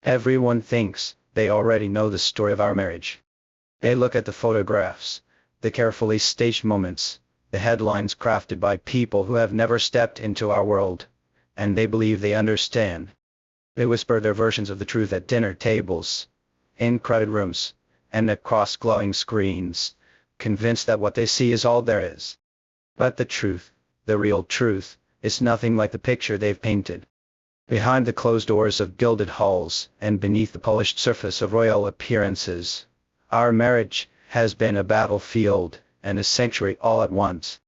Everyone thinks they already know the story of our marriage. They look at the photographs, the carefully staged moments, the headlines crafted by people who have never stepped into our world, and they believe they understand. They whisper their versions of the truth at dinner tables, in crowded rooms, and across glowing screens, convinced that what they see is all there is. But the truth, the real truth, is nothing like the picture they've painted. Behind the closed doors of gilded halls, and beneath the polished surface of royal appearances, our marriage has been a battlefield and a sanctuary all at once.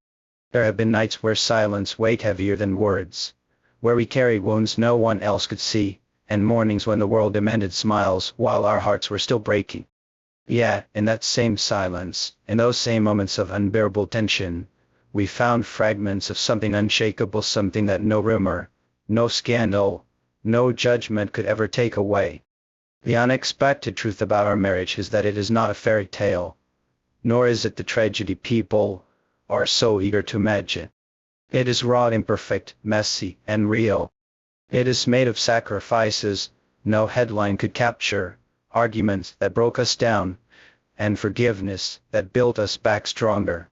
There have been nights where silence weighed heavier than words, where we carried wounds no one else could see, and mornings when the world demanded smiles while our hearts were still breaking. Yet, in that same silence, in those same moments of unbearable tension, we found fragments of something unshakable, something that no rumor, no scandal, no judgment could ever take away. The unexpected truth about our marriage is that it is not a fairy tale, nor is it the tragedy people are so eager to imagine. It is raw, imperfect, messy, and real. It is made of sacrifices no headline could capture, arguments that broke us down, and forgiveness that built us back stronger.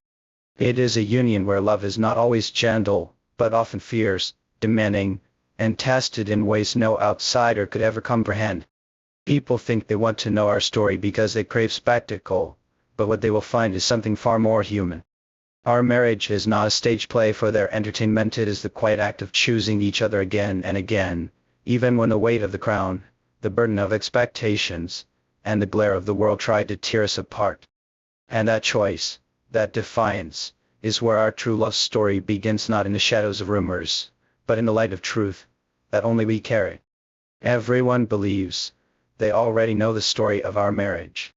It is a union where love is not always gentle, but often fierce, demanding, and tested in ways no outsider could ever comprehend. People think they want to know our story because they crave spectacle, but what they will find is something far more human. Our marriage is not a stage play for their entertainment, it is the quiet act of choosing each other again and again, even when the weight of the crown, the burden of expectations, and the glare of the world try to tear us apart. And that choice, that defiance, is where our true love story begins, not in the shadows of rumors, but in the light of truth, that only we carry. Everyone believes they already know the story of our marriage.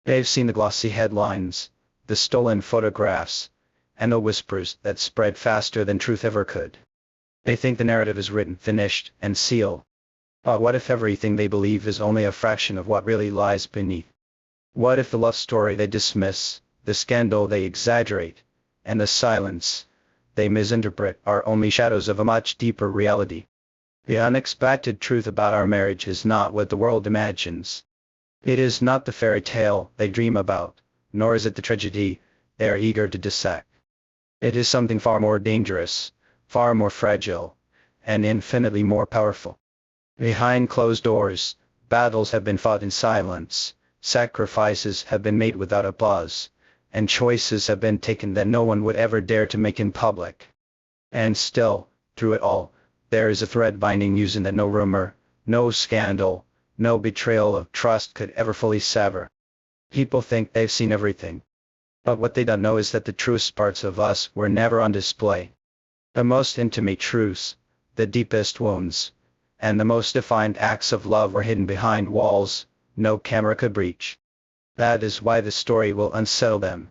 They've seen the glossy headlines, the stolen photographs, and the whispers that spread faster than truth ever could. They think the narrative is written, finished, and sealed. But what if everything they believe is only a fraction of what really lies beneath? What if the love story they dismiss, the scandal they exaggerate, and the silence they misinterpret are only shadows of a much deeper reality? The unexpected truth about our marriage is not what the world imagines. It is not the fairy tale they dream about, nor is it the tragedy they are eager to dissect. It is something far more dangerous, far more fragile, and infinitely more powerful. Behind closed doors, battles have been fought in silence, sacrifices have been made without applause, and choices have been taken that no one would ever dare to make in public. And still, through it all, there is a thread binding you that no rumor, no scandal, no betrayal of trust could ever fully sever. People think they've seen everything. But what they don't know is that the truest parts of us were never on display. The most intimate truths, the deepest wounds, and the most defiant acts of love were hidden behind walls no camera could reach. That is why the story will unsettle them.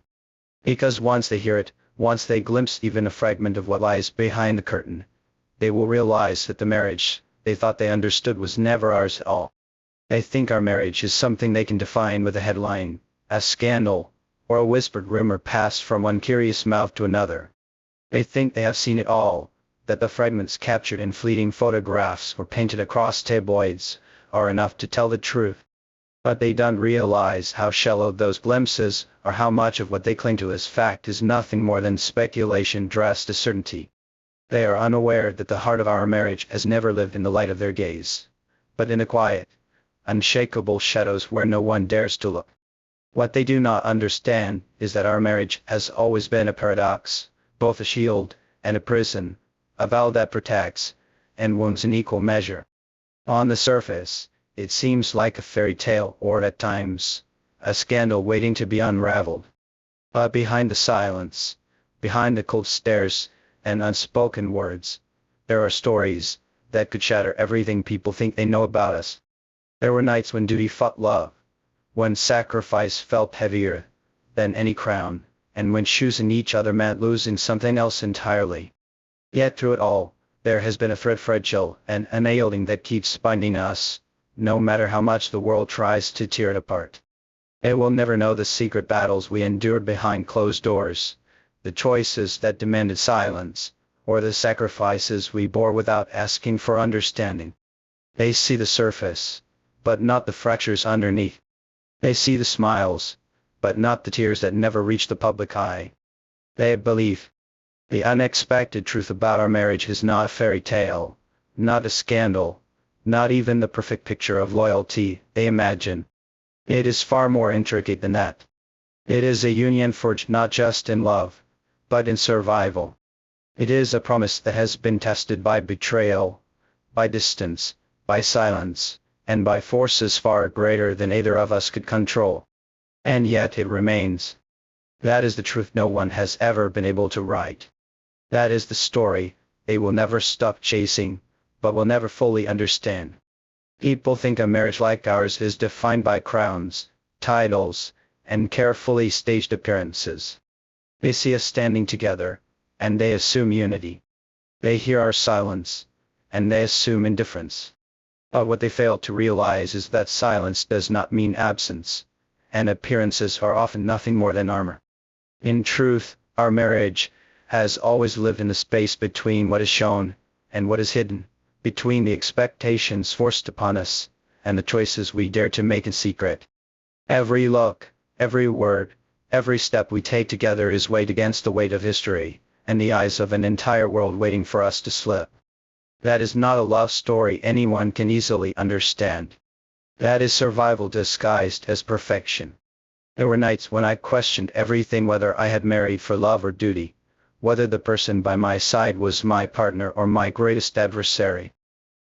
Because once they hear it, once they glimpse even a fragment of what lies behind the curtain, they will realize that the marriage they thought they understood was never ours at all. They think our marriage is something they can define with a headline, a scandal, or a whispered rumor passed from one curious mouth to another. They think they have seen it all, that the fragments captured in fleeting photographs or painted across tabloids are enough to tell the truth. But they don't realize how shallow those glimpses are, how much of what they cling to as fact is nothing more than speculation dressed as certainty. They are unaware that the heart of our marriage has never lived in the light of their gaze, but in the quiet, unshakable shadows where no one dares to look. What they do not understand is that our marriage has always been a paradox, both a shield and a prison, a vow that protects and wounds in equal measure. On the surface, it seems like a fairy tale, or at times, a scandal waiting to be unraveled. But behind the silence, behind the cold stares and unspoken words, there are stories that could shatter everything people think they know about us. There were nights when duty fought love, when sacrifice felt heavier than any crown, and when choosing each other meant losing something else entirely. Yet through it all, there has been a thread, fragile and unyielding, that keeps binding us, no matter how much the world tries to tear it apart. It will never know the secret battles we endured behind closed doors, the choices that demanded silence, or the sacrifices we bore without asking for understanding. They see the surface, but not the fractures underneath. They see the smiles, but not the tears that never reach the public eye. They believe. The unexpected truth about our marriage is not a fairy tale, not a scandal, not even the perfect picture of loyalty they imagine. It is far more intricate than that. It is a union forged not just in love, but in survival. It is a promise that has been tested by betrayal, by distance, by silence, and by forces far greater than either of us could control. And yet it remains. That is the truth no one has ever been able to write. That is the story they will never stop chasing, but will never fully understand. People think a marriage like ours is defined by crowns, titles, and carefully staged appearances. They see us standing together, and they assume unity. They hear our silence, and they assume indifference. But what they fail to realize is that silence does not mean absence, and appearances are often nothing more than armor. In truth, our marriage has always lived in the space between what is shown and what is hidden, between the expectations forced upon us and the choices we dare to make in secret. Every look, every word, every step we take together is weighed against the weight of history and the eyes of an entire world waiting for us to slip. That is not a love story anyone can easily understand. That is survival disguised as perfection. There were nights when I questioned everything, whether I had married for love or duty, whether the person by my side was my partner or my greatest adversary.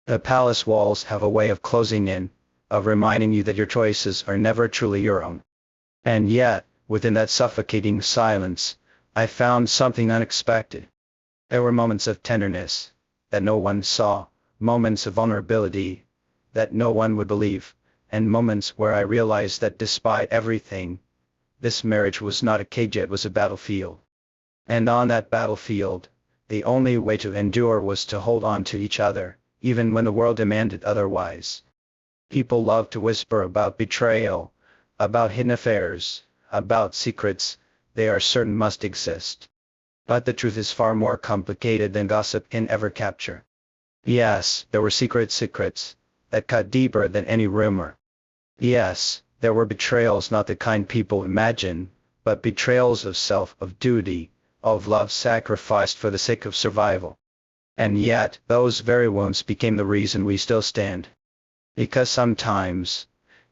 The palace walls have a way of closing in, of reminding you that your choices are never truly your own. And yet, within that suffocating silence, I found something unexpected. There were moments of tenderness that no one saw, moments of vulnerability that no one would believe, and moments where I realized that despite everything, this marriage was not a cage, it was a battlefield. And on that battlefield, the only way to endure was to hold on to each other, even when the world demanded otherwise. People love to whisper about betrayal, about hidden affairs, about secrets they are certain must exist. But the truth is far more complicated than gossip can ever capture. Yes, there were secrets that cut deeper than any rumor. Yes, there were betrayals, not the kind people imagine, but betrayals of self, of duty, of love sacrificed for the sake of survival. And yet, those very wounds became the reason we still stand. Because sometimes,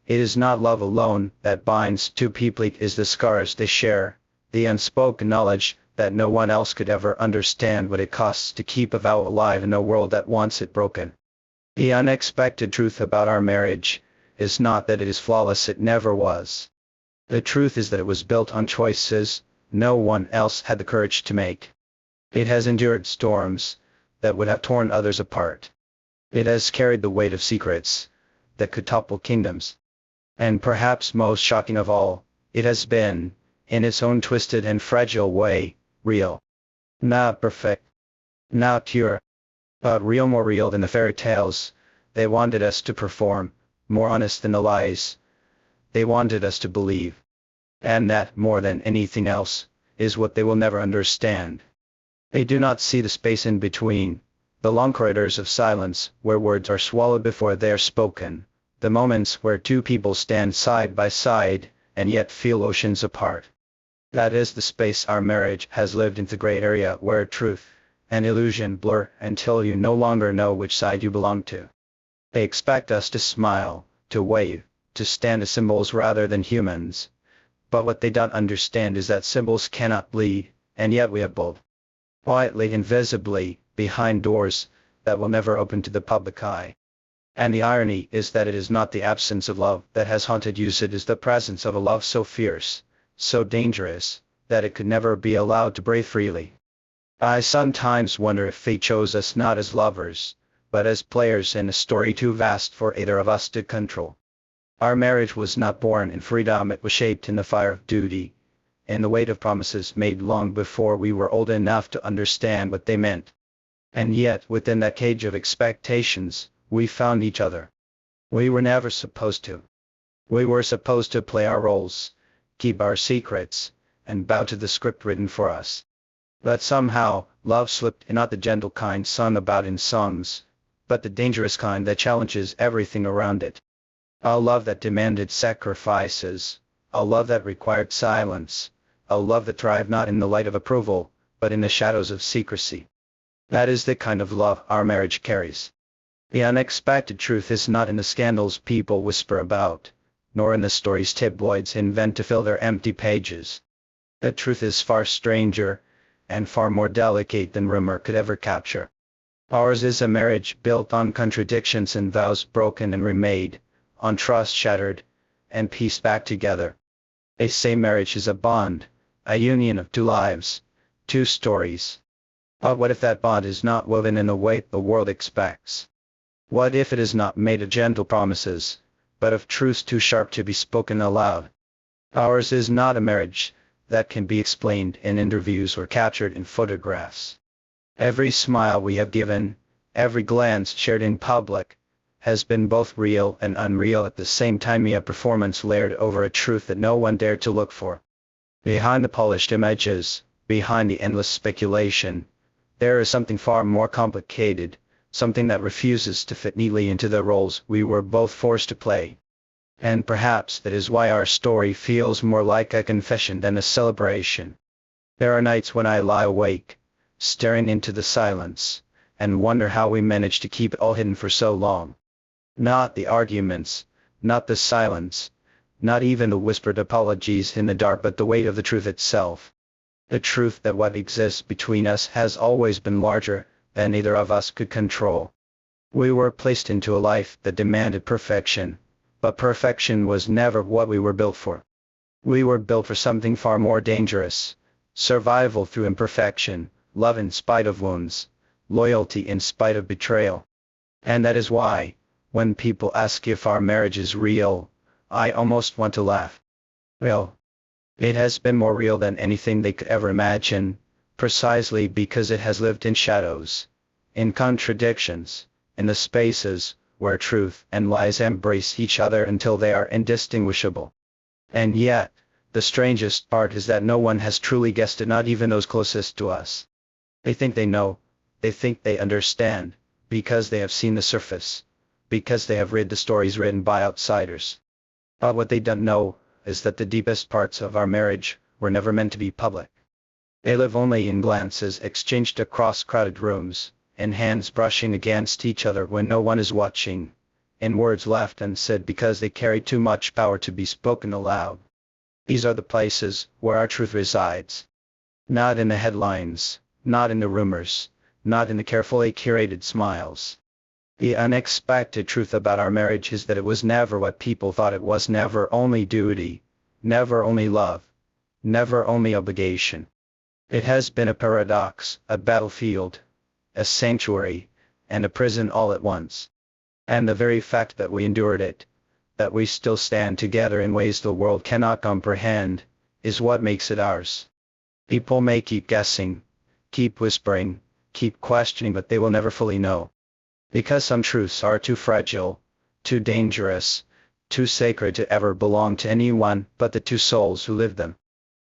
it is not love alone that binds two people, it is the scars they share, the unspoken knowledge that no one else could ever understand what it costs to keep a vow alive in a world that wants it broken. The unexpected truth about our marriage is not that it is flawless, it never was. The truth is that it was built on choices no one else had the courage to make. It has endured storms that would have torn others apart. It has carried the weight of secrets that could topple kingdoms. And perhaps most shocking of all, it has been, in its own twisted and fragile way, real. Not perfect, not pure, but real, more real than the fairy tales they wanted us to perform, more honest than the lies they wanted us to believe. And that, more than anything else, is what they will never understand. They do not see the space in between, the long corridors of silence where words are swallowed before they are spoken, the moments where two people stand side by side and yet feel oceans apart. That is the space our marriage has lived in, the gray area where truth and illusion blur until you no longer know which side you belong to. They expect us to smile, to wave, to stand as symbols rather than humans. But what they don't understand is that symbols cannot bleed, and yet we have both. Quietly, invisibly, behind doors that will never open to the public eye. And the irony is that it is not the absence of love that has haunted you, it is the presence of a love so fierce, so dangerous, that it could never be allowed to breathe freely. I sometimes wonder if fate chose us not as lovers, but as players in a story too vast for either of us to control. Our marriage was not born in freedom, it was shaped in the fire of duty, in the weight of promises made long before we were old enough to understand what they meant. And yet, within that cage of expectations, we found each other. We were never supposed to. We were supposed to play our roles, keep our secrets, and bow to the script written for us. But somehow, love slipped in, not the gentle kind sung about in songs, but the dangerous kind that challenges everything around it. A love that demanded sacrifices, a love that required silence, a love that thrived not in the light of approval, but in the shadows of secrecy. That is the kind of love our marriage carries. The unexpected truth is not in the scandals people whisper about, nor in the stories tabloids invent to fill their empty pages. The truth is far stranger, and far more delicate than rumor could ever capture. Ours is a marriage built on contradictions and vows broken and remade, on trust shattered, and pieced back together. They say marriage is a bond, a union of two lives, two stories. But what if that bond is not woven in the way the world expects? What if it is not made of gentle promises, but of truths too sharp to be spoken aloud? Ours is not a marriage that can be explained in interviews or captured in photographs. Every smile we have given, every glance shared in public, has been both real and unreal at the same time, a performance layered over a truth that no one dared to look for. Behind the polished images, behind the endless speculation, there is something far more complicated, something that refuses to fit neatly into the roles we were both forced to play. And perhaps that is why our story feels more like a confession than a celebration. There are nights when I lie awake, staring into the silence, and wonder how we managed to keep it all hidden for so long. Not the arguments, not the silence, not even the whispered apologies in the dark, but the weight of the truth itself. The truth that what exists between us has always been larger than either of us could control. We were placed into a life that demanded perfection, but perfection was never what we were built for. We were built for something far more dangerous: survival through imperfection, love in spite of wounds, loyalty in spite of betrayal. And that is why, when people ask if our marriage is real, I almost want to laugh. Well, it has been more real than anything they could ever imagine, precisely because it has lived in shadows, in contradictions, in the spaces where truth and lies embrace each other until they are indistinguishable. And yet, the strangest part is that no one has truly guessed it, not even those closest to us. They think they know, they think they understand, because they have seen the surface, because they have read the stories written by outsiders. But what they don't know is that the deepest parts of our marriage were never meant to be public. They live only in glances exchanged across crowded rooms, in hands brushing against each other when no one is watching, in words left unsaid because they carry too much power to be spoken aloud. These are the places where our truth resides. Not in the headlines, not in the rumors, not in the carefully curated smiles. The unexpected truth about our marriage is that it was never what people thought it was, never only duty, never only love, never only obligation. It has been a paradox, a battlefield, a sanctuary, and a prison all at once. And the very fact that we endured it, that we still stand together in ways the world cannot comprehend, is what makes it ours. People may keep guessing, keep whispering, keep questioning, but they will never fully know. Because some truths are too fragile, too dangerous, too sacred to ever belong to anyone but the two souls who live them.